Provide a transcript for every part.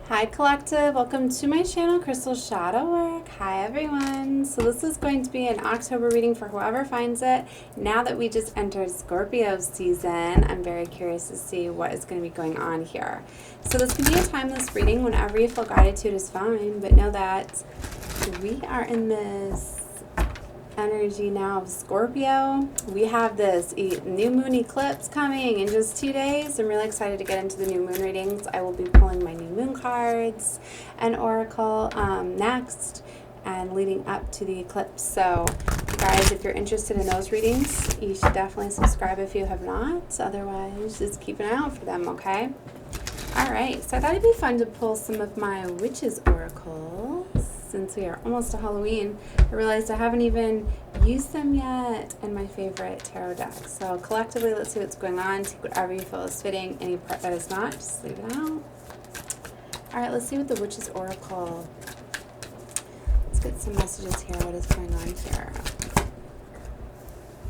Hi Collective, welcome to my channel Crystal Shadow Work. Hi everyone. So this is going to be an October reading for whoever finds it. Now that we just entered Scorpio season, I'm very curious to see what is going to be going on here. So this can be a timeless reading. Whenever you feel guided to it is fine, but know that we are in this energy now of Scorpio. We have this new moon eclipse coming in just 2 days. I'm really excited to get into the new moon readings. I will be pulling my new moon cards and oracle next and leading up to the eclipse. So guys, if you're interested in those readings, you should definitely subscribe if you have not. Otherwise, just keep an eye out for them, okay? Alright, so I thought it'd be fun to pull some of my witches oracles. Since we are almost to Halloween, I realized I haven't even used them yet in my favorite tarot deck. So collectively, let's see what's going on. Take whatever you feel is fitting. Any part that is not, just leave it out. All right, let's see what the Witch's Oracle. Let's get some messages here. What is going on here?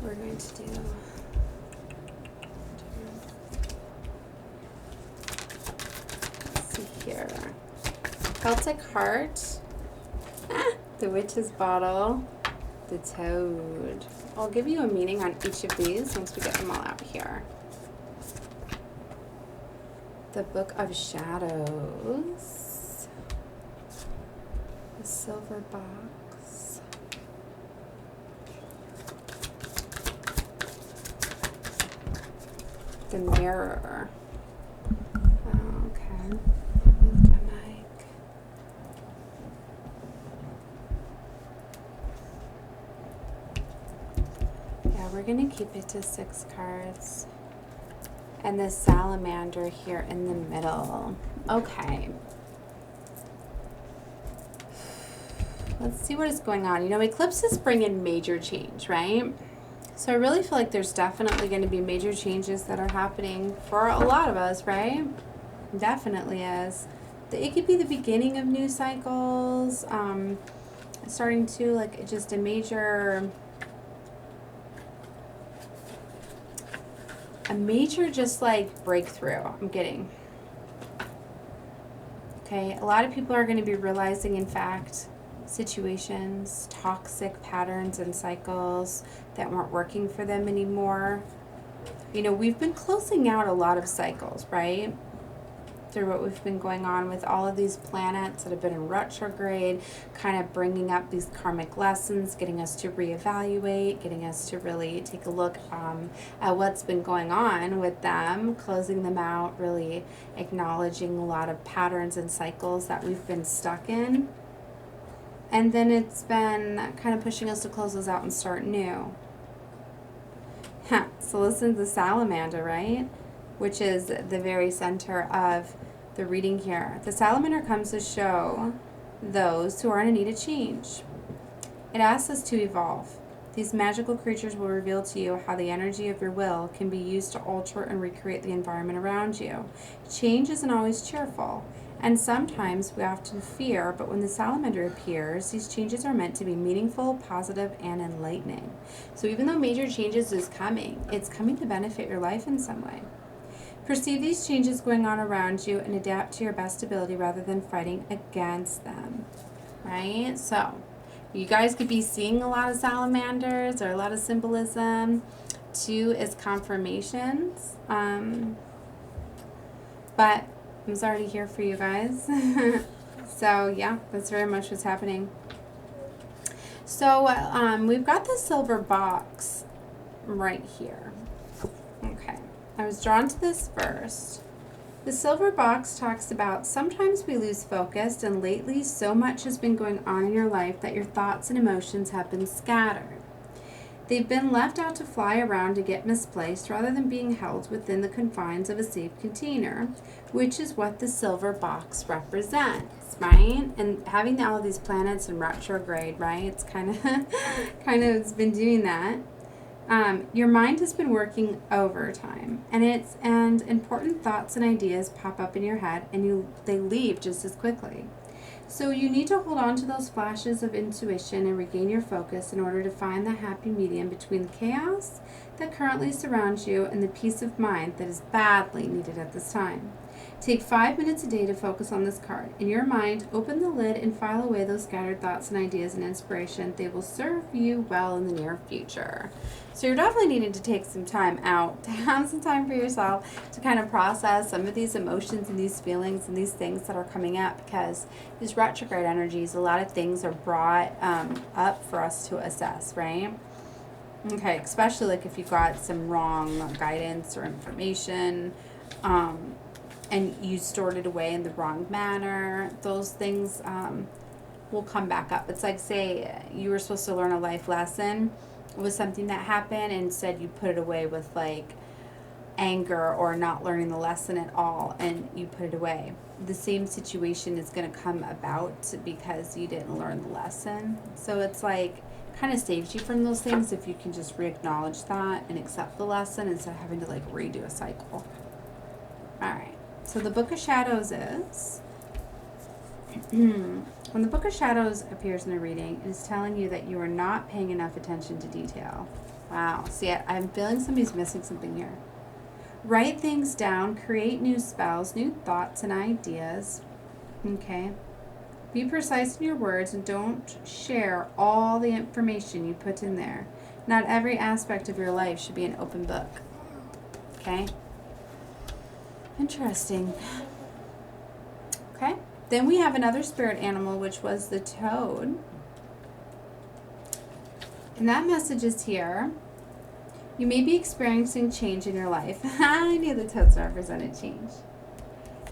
We're going to do. Let's see here. Celtic Heart. The Witch's Bottle, the Toad. I'll give you a meaning on each of these once we get them all out here. The Book of Shadows, the Silver Box, the Mirror. Okay. We're going to keep it to 6 cards. And the Salamander here in the middle. Okay. Let's see what is going on. You know, eclipses bring in major change, right? So I really feel like there's definitely going to be major changes that are happening for a lot of us, right? Definitely is. It could be the beginning of new cycles. Starting to, like, just a major just like breakthrough I'm getting. Okay, a lot of people are going to be realizing, in fact, situations, toxic patterns and cycles that weren't working for them anymore. You know, we've been closing out a lot of cycles, right? Through what we've been going on with all of these planets that have been in retrograde, kind of bringing up these karmic lessons, getting us to reevaluate, getting us to really take a look at what's been going on with them, closing them out, really acknowledging a lot of patterns and cycles that we've been stuck in. And then it's been kind of pushing us to close those out and start new. So listen to the Salamander, right? Which is the very center of the reading here. The Salamander comes to show those who are in need of change. It asks us to evolve. These magical creatures will reveal to you how the energy of your will can be used to alter and recreate the environment around you. Change isn't always cheerful, and sometimes we often fear, but when the Salamander appears, these changes are meant to be meaningful, positive, and enlightening. So even though major changes is coming, it's coming to benefit your life in some way. Perceive these changes going on around you and adapt to your best ability rather than fighting against them, right? So you guys could be seeing a lot of salamanders or a lot of symbolism. 2 is confirmations. But I'm already here for you guys. So yeah, that's very much what's happening. So we've got the silver box right here. Okay. I was drawn to this first. The silver box talks about sometimes we lose focus, and lately so much has been going on in your life that your thoughts and emotions have been scattered. They've been left out to fly around to get misplaced rather than being held within the confines of a safe container, which is what the silver box represents, right? And having all of these planets in retrograde, right? It's kind of it's been doing that. Your mind has been working overtime, and important thoughts and ideas pop up in your head, and they leave just as quickly. So you need to hold on to those flashes of intuition and regain your focus in order to find the happy medium between the chaos that currently surrounds you and the peace of mind that is badly needed at this time. Take 5 minutes a day to focus on this card. In your mind, open the lid and file away those scattered thoughts and ideas and inspiration. They will serve you well in the near future. So you're definitely needing to take some time out, to have some time for yourself to kind of process some of these emotions and these feelings and these things that are coming up, because these retrograde energies, a lot of things are brought up for us to assess, right? Okay, especially like if you got some wrong guidance or information, and you stored it away in the wrong manner, those things will come back up. It's like, say you were supposed to learn a life lesson. It was something that happened, and instead you put it away with like anger or not learning the lesson at all, and you put it away. The same situation is going to come about because you didn't learn the lesson. So it's like, kind of saves you from those things if you can just re-acknowledge that and accept the lesson instead of having to like redo a cycle. All right. So the Book of Shadows is, when the Book of Shadows appears in a reading, it is telling you that you are not paying enough attention to detail. Wow. See, I'm feeling somebody's missing something here. Write things down, create new spells, new thoughts and ideas. Okay. Be precise in your words and don't share all the information you put in there. Not every aspect of your life should be an open book. Okay? Interesting. Okay. Then we have another spirit animal, which was the toad. And that message is here. You may be experiencing change in your life. I knew the toads represented change.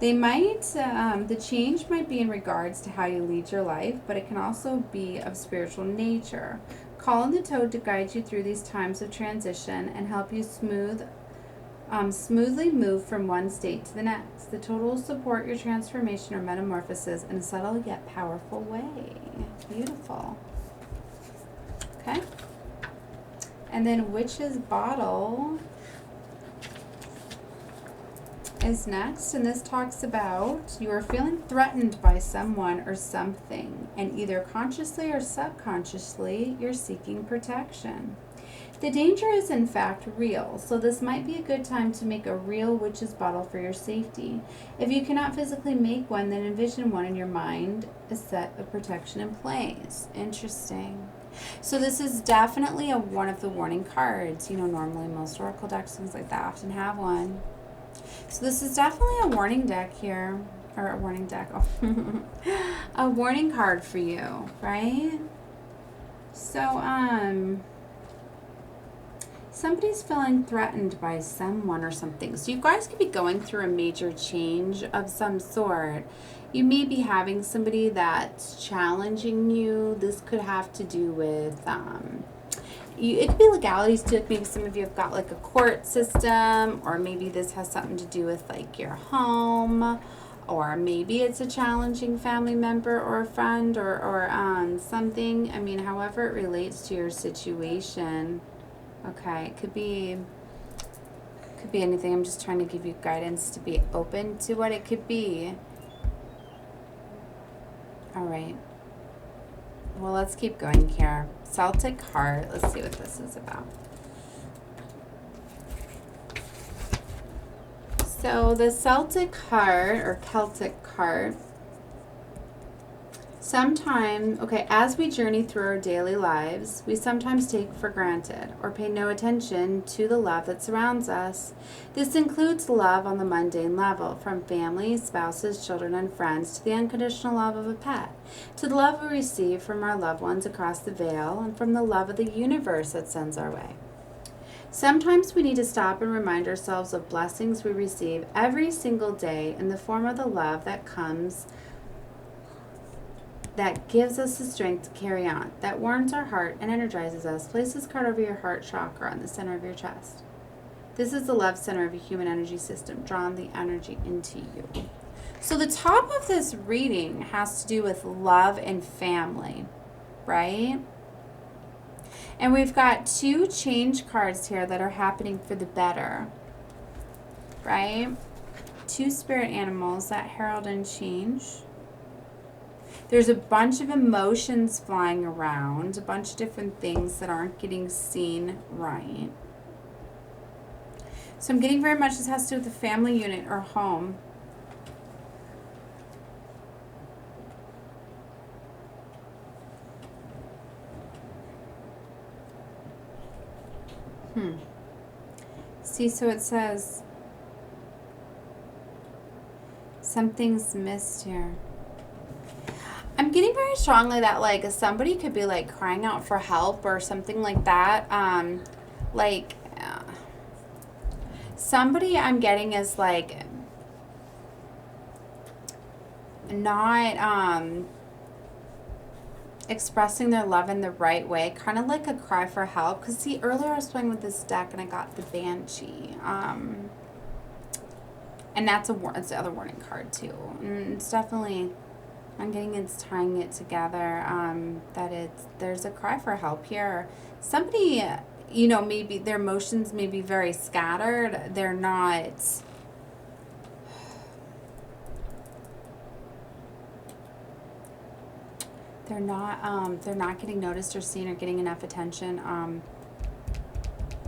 They might, the change might be in regards to how you lead your life, but it can also be of spiritual nature. Call on the toad to guide you through these times of transition and help you smoothly move from one state to the next. The toad will support your transformation or metamorphosis in a subtle yet powerful way. Beautiful. Okay. And then Witch's Bottle is next, and this talks about you are feeling threatened by someone or something, and either consciously or subconsciously you're seeking protection. The danger is in fact real, so this might be a good time to make a real witch's bottle for your safety. If you cannot physically make one, then envision one in your mind, a set of protection in place. Interesting. So this is definitely one of the warning cards. You know, normally most oracle decks, things like that, often have one. So this is definitely a warning deck here, or a warning deck, a warning card for you, right? So, somebody's feeling threatened by someone or something. So you guys could be going through a major change of some sort. You may be having somebody that's challenging you. This could have to do with, it could be legalities too. Maybe some of you have got like a court system, or maybe this has something to do with like your home, or maybe it's a challenging family member or a friend or something. I mean, however it relates to your situation. Okay, it could be anything. I'm just trying to give you guidance to be open to what it could be. All right. Well, let's keep going here. Celtic heart. Let's see what this is about. So the Celtic heart, or Celtic heart, as we journey through our daily lives, we sometimes take for granted or pay no attention to the love that surrounds us. This includes love on the mundane level, from family, spouses, children, and friends, to the unconditional love of a pet, to the love we receive from our loved ones across the veil, and from the love of the universe that sends our way. Sometimes we need to stop and remind ourselves of blessings we receive every single day in the form of the love that gives us the strength to carry on, that warms our heart and energizes us. Place this card over your heart chakra on the center of your chest. This is the love center of your human energy system, drawing the energy into you. So the top of this reading has to do with love and family, right? And we've got two change cards here that are happening for the better, right? Two spirit animals that herald and change. There's a bunch of emotions flying around, a bunch of different things that aren't getting seen right. So I'm getting very much this has to do with the family unit or home. See, so it says something's missed here. I'm getting very strongly that, like, somebody could be, like, crying out for help or something like that. Somebody I'm getting is, like, not expressing their love in the right way, kind of like a cry for help. Because, see, earlier I was playing with this deck and I got the Banshee. And that's it's the other warning card, too. And it's definitely... I'm getting it's tying it together, that there's a cry for help here. Somebody, you know, maybe their emotions may be very scattered. They're not getting noticed or seen or getting enough attention.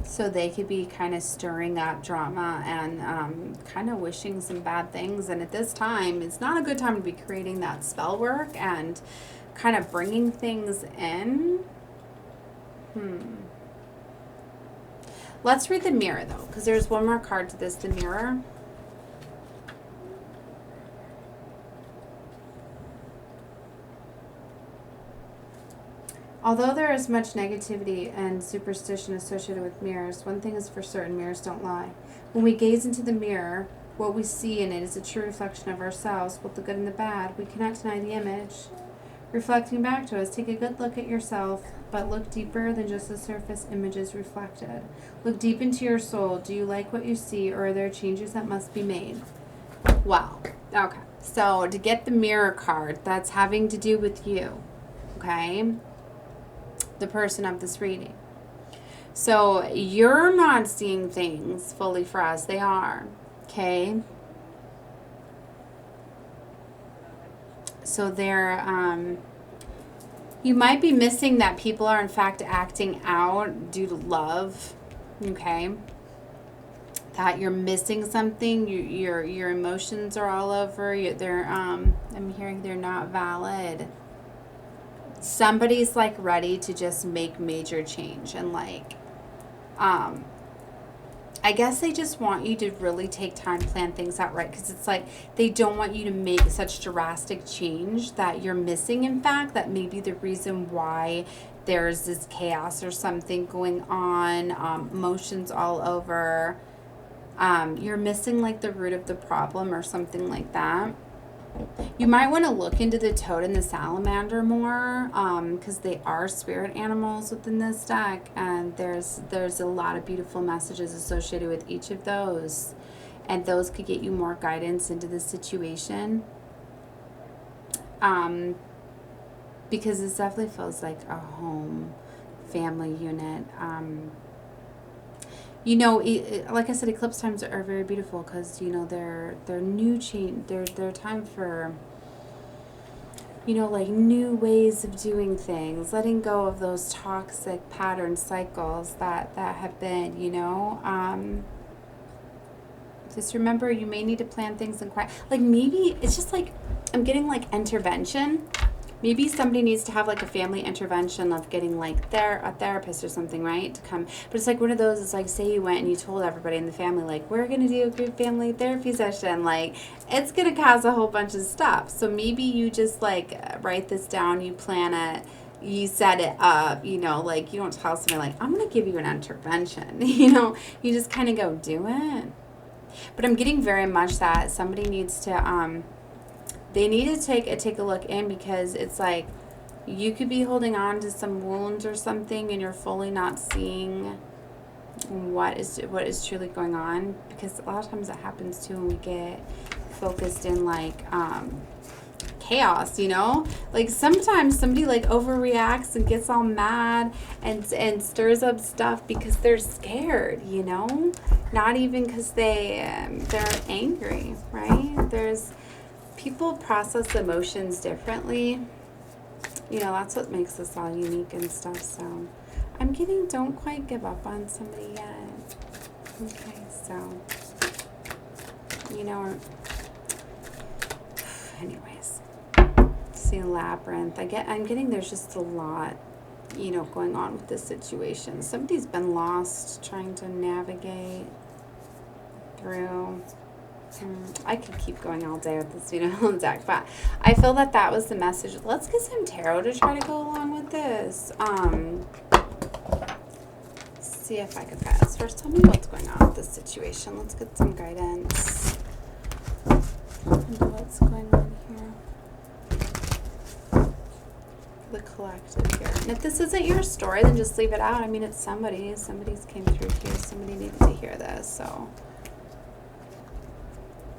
So they could be kind of stirring up drama and kind of wishing some bad things. And at this time, it's not a good time to be creating that spell work and kind of bringing things in. Let's read the mirror, though, because there's one more card to this, the mirror. Although there is much negativity and superstition associated with mirrors, one thing is for certain, mirrors don't lie. When we gaze into the mirror, what we see in it is a true reflection of ourselves, both the good and the bad. We cannot deny the image reflecting back to us. Take a good look at yourself, but look deeper than just the surface images reflected. Look deep into your soul. Do you like what you see, or are there changes that must be made? Wow. Okay. So to get the mirror card, that's having to do with you. Okay? The person of this reading. So you're not seeing things fully for as they are. Okay? So you might be missing that people are in fact acting out due to love. Okay? That you're missing something. Your emotions are all over. I'm hearing they're not valid. Somebody's like ready to just make major change, and like I guess they just want you to really take time to plan things out right, because it's like they don't want you to make such drastic change that you're missing, in fact, that may be the reason why there's this chaos or something going on, emotions all over. You're missing like the root of the problem or something like that. You might want to look into the toad and the salamander more, because they are spirit animals within this deck, and there's a lot of beautiful messages associated with each of those, and those could get you more guidance into the situation, because this definitely feels like a home family unit. You know, like I said, eclipse times are very beautiful because, you know, they're new change. They're time for, you know, like new ways of doing things, letting go of those toxic pattern cycles that have been, you know. Just remember, you may need to plan things in quiet. Like maybe it's just like I'm getting like intervention. Maybe somebody needs to have like a family intervention of getting like a therapist or something, right, to come. But it's like one of those, it's like, say you went and you told everybody in the family, like, we're going to do a group family therapy session. Like, it's going to cause a whole bunch of stuff. So maybe you just like write this down, you plan it, you set it up, you know, like you don't tell somebody like, I'm going to give you an intervention, you know, you just kind of go do it. But I'm getting very much that somebody needs to, they need to take a look in, because it's like you could be holding on to some wounds or something and you're fully not seeing what is truly going on, because a lot of times that happens too when we get focused in like chaos, you know, like sometimes somebody like overreacts and gets all mad and stirs up stuff because they're scared, you know, not even because they're angry, right? People process emotions differently. You know, that's what makes us all unique and stuff. So I'm getting, don't quite give up on somebody yet. Okay, so, you know, anyways, see labyrinth. I'm getting there's just a lot you know, going on with this situation. Somebody's been lost, trying to navigate through. I could keep going all day with this beautiful deck, but I feel that that was the message. Let's get some tarot to try to go along with this. See if I could guess. First, tell me what's going on with this situation. Let's get some guidance into what's going on here. The collective here. And if this isn't your story, then just leave it out. I mean, it's somebody. Somebody's came through here. Somebody needed to hear this, so.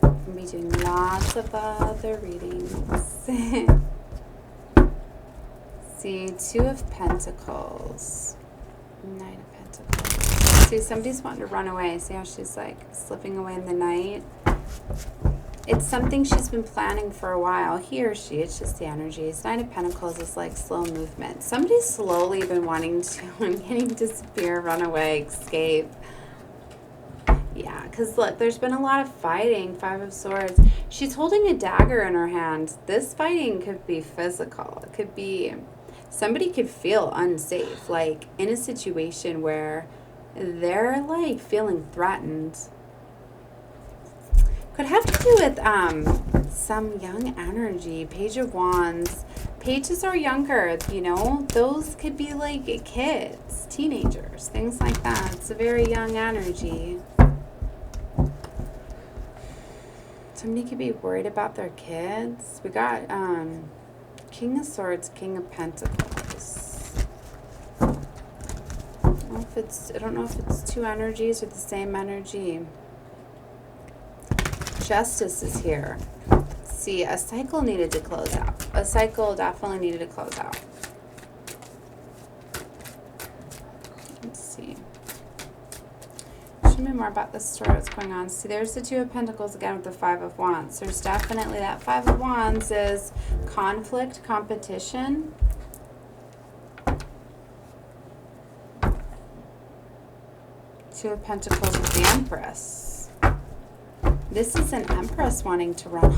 I'm going to be doing lots of other readings. See, Two of Pentacles. Nine of Pentacles. See, somebody's wanting to run away. See how she's like slipping away in the night? It's something she's been planning for a while. He or she, it's just the energies. Nine of Pentacles is like slow movement. Somebody's slowly been wanting to and getting to disappear, run away, escape. Yeah, because look, there's been a lot of fighting. Five of Swords. She's holding a dagger in her hand. This fighting could be physical. It could be, somebody could feel unsafe, like in a situation where they're like feeling threatened. Could have to do with some young energy. Page of Wands. Pages are younger, you know. Those could be like kids, teenagers, things like that. It's a very young energy. Somebody could be worried about their kids. We got King of Swords, King of Pentacles. I don't know if it's two energies or the same energy. Justice is here. See, a cycle needed to close out. A cycle definitely needed to close out. Let's see. Show me more about this story, what's going on. See, there's the Two of Pentacles again with the Five of Wands. There's definitely that Five of Wands is conflict, competition. Two of Pentacles with the Empress. This is an Empress wanting to run.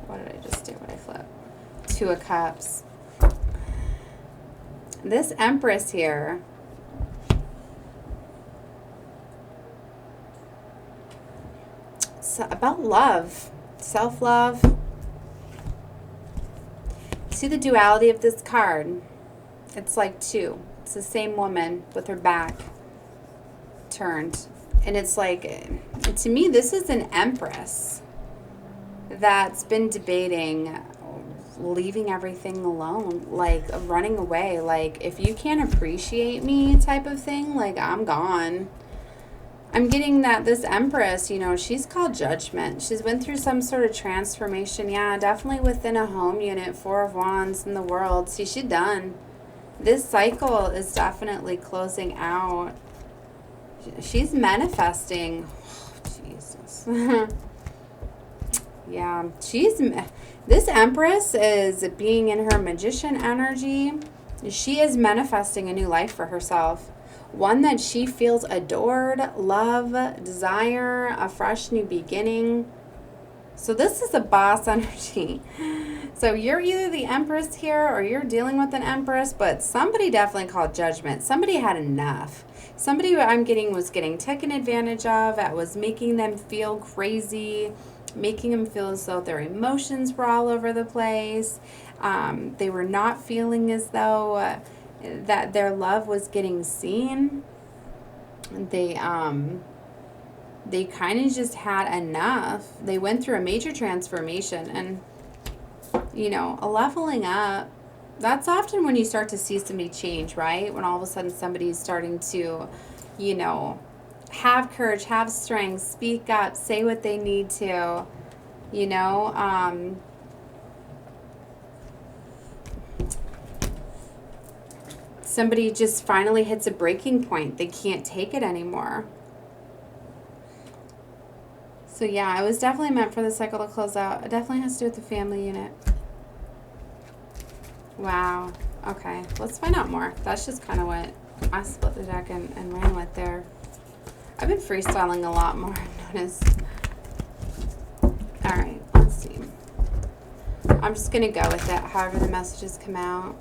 What did I just do? What did I flip? Two of Cups. This Empress here. It's about love. Self-love. See the duality of this card? It's like two. It's the same woman with her back turned. And it's like, to me, this is an Empress that's been debating leaving everything alone, like running away. Like, if you can't appreciate me type of thing, like, I'm gone. I'm getting that this Empress, you know, she's called Judgment. She's been through some sort of transformation. Yeah, definitely within a home unit. Four of Wands in the world. See, she's done. This cycle is definitely closing out. She's manifesting. Oh, Jesus. Yeah, this Empress is being in her magician energy. She is manifesting a new life for herself. One that she feels adored, love, desire, a fresh new beginning. So this is a boss energy. So you're either the Empress here or you're dealing with an Empress, but somebody definitely called Judgment. Somebody had enough. Somebody I'm getting was getting taken advantage of. That was making them feel crazy, making them feel as though their emotions were all over the place. They were not feeling as though that their love was getting seen. They kind of just had enough. They went through a major transformation, and you know, a leveling up. That's often when you start to see somebody change, right? When all of a sudden somebody's starting to, you know, have courage, have strength, speak up, say what they need to, you know. Somebody just finally hits a breaking point. They can't take it anymore. So yeah, it was definitely meant for the cycle to close out. It definitely has to do with the family unit. Wow. Okay, let's find out more. That's just kind of what I split the deck and ran with there. I've been freestyling a lot more, I've noticed. Alright, let's see. I'm just going to go with it, however the messages come out.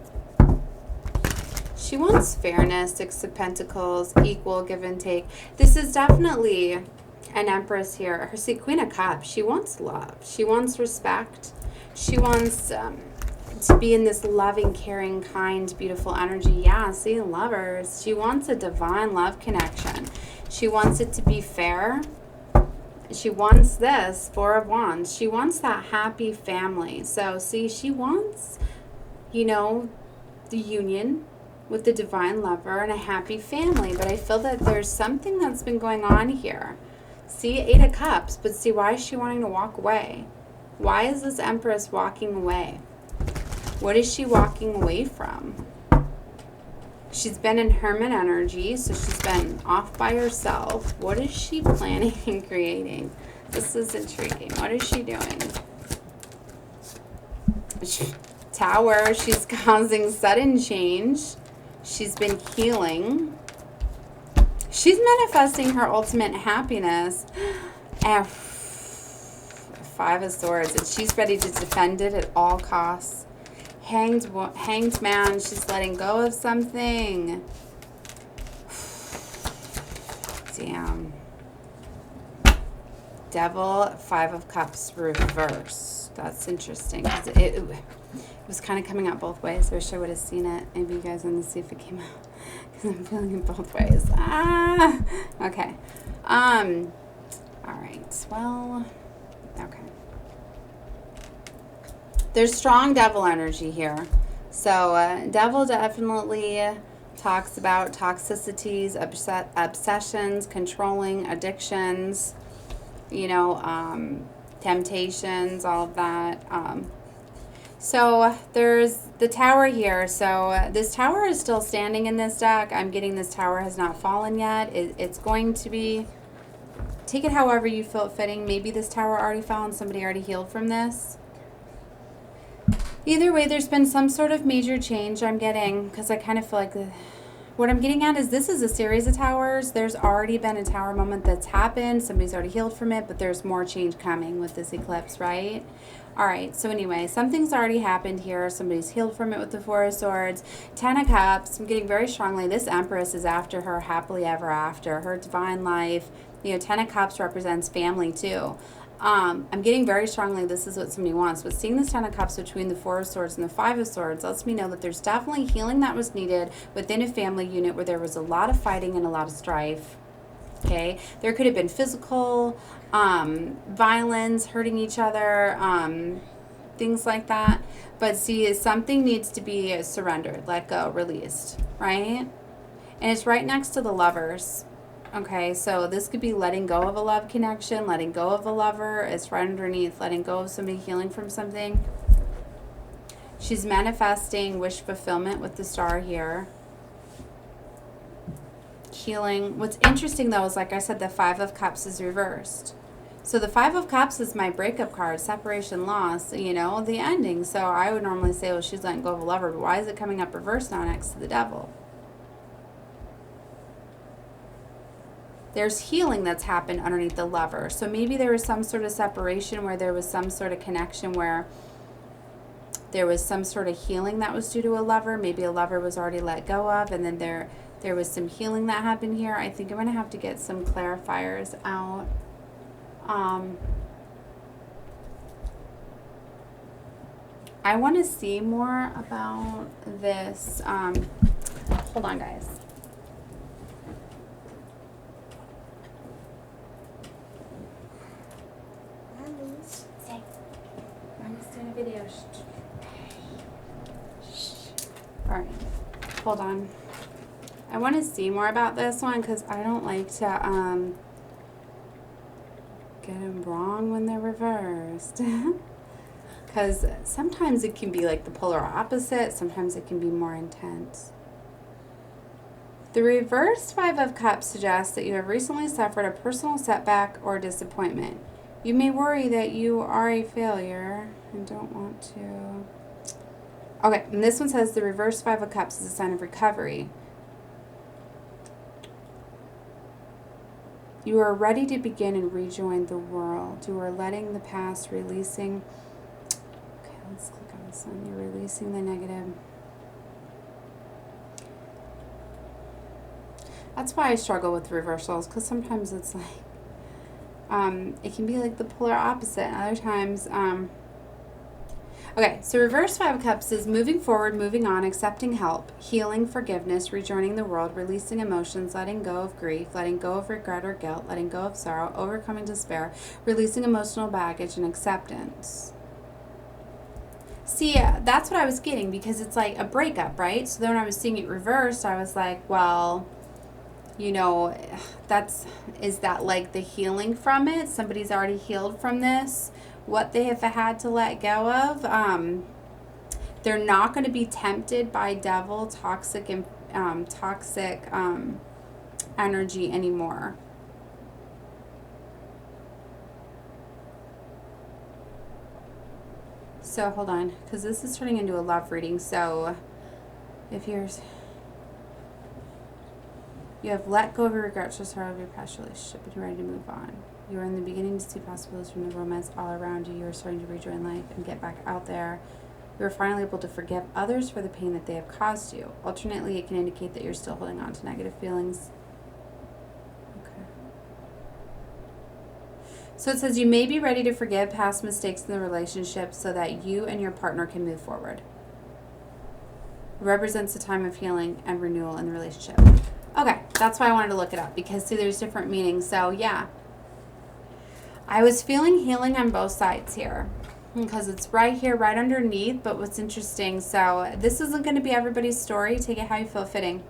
She wants fairness, Six of Pentacles, equal give and take. This is definitely an Empress here. Her Queen of Cups. She wants love. She wants respect. She wants to be in this loving, caring, kind, beautiful energy. Yeah, see, lovers. She wants a divine love connection. She wants it to be fair. She wants this, Four of Wands. She wants that happy family. So, see, she wants, you know, the union with the divine lover and a happy family. But I feel that there's something that's been going on here. See, Eight of Cups. But see, why is she wanting to walk away? Why is this Empress walking away? What is she walking away from? She's been in hermit energy, so she's been off by herself. What is she planning and creating? This is intriguing. What is she doing? Tower, she's causing sudden change. She's been healing. She's manifesting her ultimate happiness. Five of Swords, and she's ready to defend it at all costs. Hanged man, she's letting go of something. Damn. Devil, Five of Cups reverse. That's interesting. It was kind of coming out both ways. I wish I would have seen it. Maybe you guys want to see if it came out. Because I'm feeling it both ways. Okay. All right. Well, okay. There's strong devil energy here. So devil definitely talks about toxicities, obsessions, controlling, addictions, you know, temptations, all of that. So there's the tower here. So this tower is still standing in this deck. I'm getting this tower has not fallen yet. It's going to be, take it however you feel fitting. Maybe this tower already fell and somebody already healed from this. Either way, there's been some sort of major change I'm getting, because I kind of feel like what I'm getting at is this is a series of towers. There's already been a tower moment that's happened. Somebody's already healed from it, but there's more change coming with this eclipse, right? All right, so anyway, something's already happened here. Somebody's healed from it with the Four of Swords. Ten of Cups, I'm getting very strongly. This Empress is after her happily ever after, her divine life. You know, Ten of Cups represents family too. I'm getting very strongly this is what somebody wants. But seeing this Ten of Cups between the Four of Swords and the Five of Swords lets me know that there's definitely healing that was needed within a family unit where there was a lot of fighting and a lot of strife. Okay? There could have been physical violence, hurting each other, things like that. But see, something needs to be surrendered, let go, released, right? And it's right next to the Lovers. Okay, so this could be letting go of a love connection, letting go of a lover. It's right underneath letting go of somebody, healing from something. She's manifesting wish fulfillment with the star here. Healing. What's interesting though is, like I said, the Five of Cups is reversed. So the Five of Cups is my breakup card, separation, loss, you know, the ending. So I would normally say, well, she's letting go of a lover, but why is it coming up reversed now next to the Devil? There's healing that's happened underneath the Lover. So maybe there was some sort of separation where there was some sort of connection where there was some sort of healing that was due to a lover. Maybe a lover was already let go of, and then there was some healing that happened here. I think I'm going to have to get some clarifiers out. I want to see more about this. Hold on, guys. Video. All right, hold on. I want to see more about this one because I don't like to get them wrong when they're reversed. Because sometimes it can be like the polar opposite. Sometimes it can be more intense. The reversed Five of Cups suggests that you have recently suffered a personal setback or disappointment. You may worry that you are a failure and don't want to. Okay, and this one says the reverse Five of Cups is a sign of recovery. You are ready to begin and rejoin the world. You are letting the past, releasing. Okay, let's click on this one. You're releasing the negative. That's why I struggle with reversals, because sometimes it's like, it can be like the polar opposite, and other times, okay, so reverse Five of Cups is moving forward, moving on, accepting help, healing, forgiveness, rejoining the world, releasing emotions, letting go of grief, letting go of regret or guilt, letting go of sorrow, overcoming despair, releasing emotional baggage, and acceptance. See, that's what I was getting, because it's like a breakup, right? So then when I was seeing it reversed, I was like, well, you know, is that like the healing from it? Somebody's already healed from this, what they have had to let go of. They're not going to be tempted by devil, toxic energy anymore. So hold on, because this is turning into a love reading. So if you have let go of your regrets or sorrow of your past relationship and you're ready to move on. You are in the beginning to see possibilities from the romance all around you. You are starting to rejoin life and get back out there. You are finally able to forgive others for the pain that they have caused you. Alternately, it can indicate that you're still holding on to negative feelings. Okay. So it says you may be ready to forgive past mistakes in the relationship so that you and your partner can move forward. It represents a time of healing and renewal in the relationship. Okay, that's why I wanted to look it up, because see, there's different meanings. So yeah, I was feeling healing on both sides here, because it's right here, right underneath. But what's interesting, so this isn't going to be everybody's story. Take it how you feel fitting.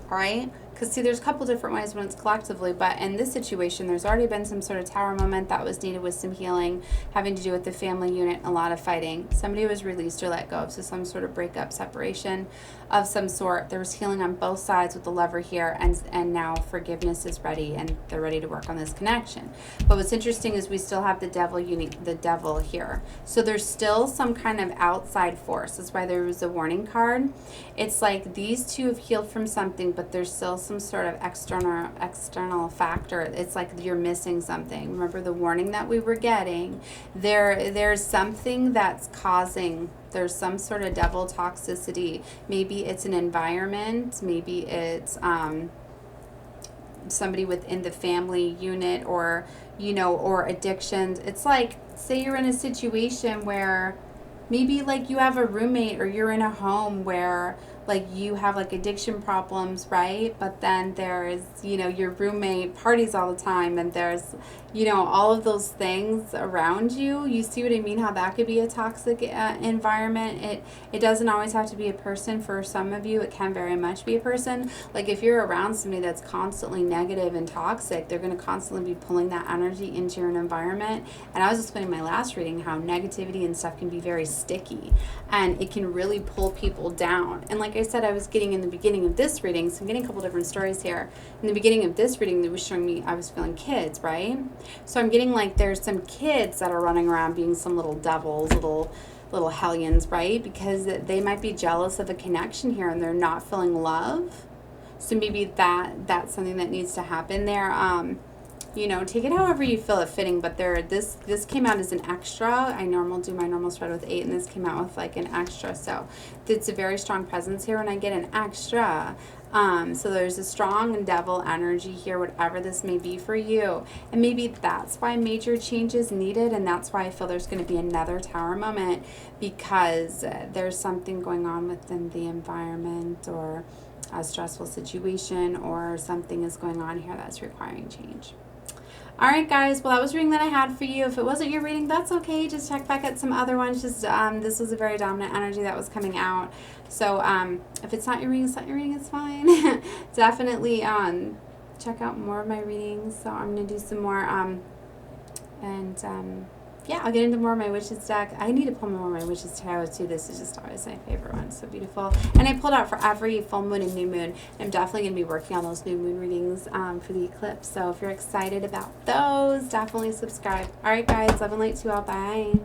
All right? Because see, there's a couple different ways when it's collectively, but in this situation, there's already been some sort of tower moment that was needed with some healing, having to do with the family unit, a lot of fighting. Somebody was released or let go, so some sort of breakup, separation of some sort. There was healing on both sides with the lover here, and now forgiveness is ready, and they're ready to work on this connection. But what's interesting is we still have the devil here. So there's still some kind of outside force. That's why there was a warning card. It's like these two have healed from something, but there's still some sort of external factor. It's like you're missing something. Remember the warning that we were getting? There's something that's causing, there's some sort of devil toxicity. Maybe it's an environment, maybe it's somebody within the family unit, or or addictions. It's like, say you're in a situation where maybe like you have a roommate, or you're in a home where like you have like addiction problems, right? But then there's, your roommate parties all the time, and there's, all of those things around you. You see what I mean? How that could be a toxic environment. It doesn't always have to be a person. For some of you, it can very much be a person. Like if you're around somebody that's constantly negative and toxic, they're going to constantly be pulling that energy into your environment. And I was explaining in my last reading how negativity and stuff can be very sticky, and it can really pull people down. And like I said, I was getting in the beginning of this reading, so I'm getting a couple different stories here. In the beginning of this reading, they was showing me I was feeling kids, right? So I'm getting like there's some kids that are running around being some little devils, little hellions, right? Because they might be jealous of a connection here, and they're not feeling love. So maybe that's something that needs to happen there. Take it however you feel it fitting, but this came out as an extra. I do my normal spread with 8, and this came out with like an extra. So it's a very strong presence here when I get an extra. So there's a strong devil energy here, whatever this may be for you. And maybe that's why major change is needed, and that's why I feel there's going to be another tower moment, because there's something going on within the environment, or a stressful situation, or something is going on here that's requiring change. All right, guys. Well, that was the reading that I had for you. If it wasn't your reading, that's okay. Just check back at some other ones. Just this was a very dominant energy that was coming out. So if it's not your reading, it's fine. Definitely check out more of my readings. So I'm going to do some more. Yeah, I'll get into more of my Witches deck. I need to pull more of my Witches tarot too. This is just always my favorite one. So beautiful. And I pulled out for every full moon and new moon. I'm definitely going to be working on those new moon readings for the eclipse. So if you're excited about those, definitely subscribe. All right, guys. Love and light to you all. Bye.